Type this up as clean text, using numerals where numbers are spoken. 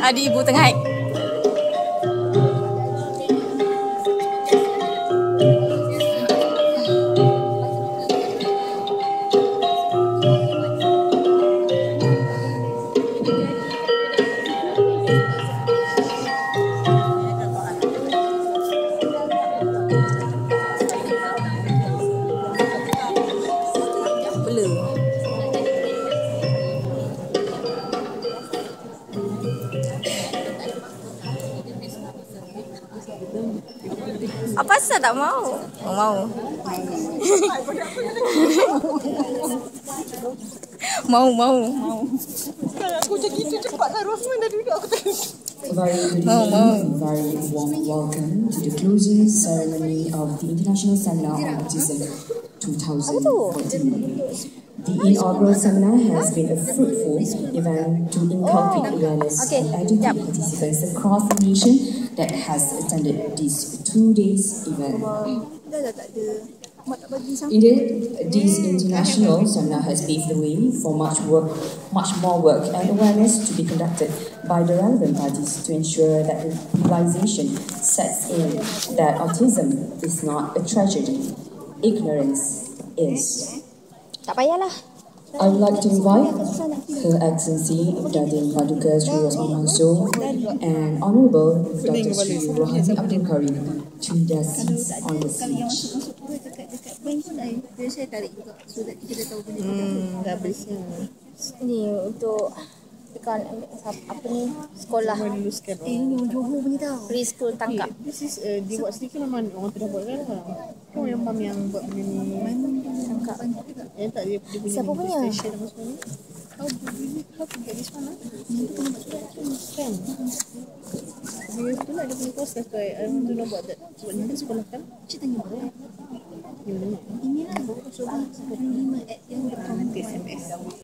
Adik ibu tengah hack. Apa asal tak mau? Oh, mau. mau. Aku macam gitu cepatlah Rosman dah duduk aku tengok. Very good evening, very warm welcome to the closing ceremony of the International Seminar on Autism 2014. The inaugural seminar has been a fruitful event to inculcate awareness and educate participants across the nation that has attended this 2 days event. Indeed, this international seminar has paved the way for much more work and awareness to be conducted by the relevant parties to ensure that realization sets in that autism is not a tragedy. Ignorance is. Tak payahlah. I would like to invite Her Excellency Datin Paduka Sri Rosman Mansor and Honourable Dr. Sri Rohani Abdul Karim to their seats on the stage. Saya tarik juga so that kita dah tahu benda dah bersih. Ni untuk dekat apa ni sekolah. Ini orang Johor punya tau. Preschool tangkap. This is dibuat sedikit memang orang tu dah buat kan. Kau yang mam yang buat benda ni. Tangkap kan. Tak dia punya. Siapa punya? Station apa semua ni. How to get this one? Itu kena buat surat kan. Dia tu lah dia punya proses tu. I want to know about that. Sebab nanti sekolah kan. Cik tanya boleh. Inilah 25 at yang depan. Nanti SMS.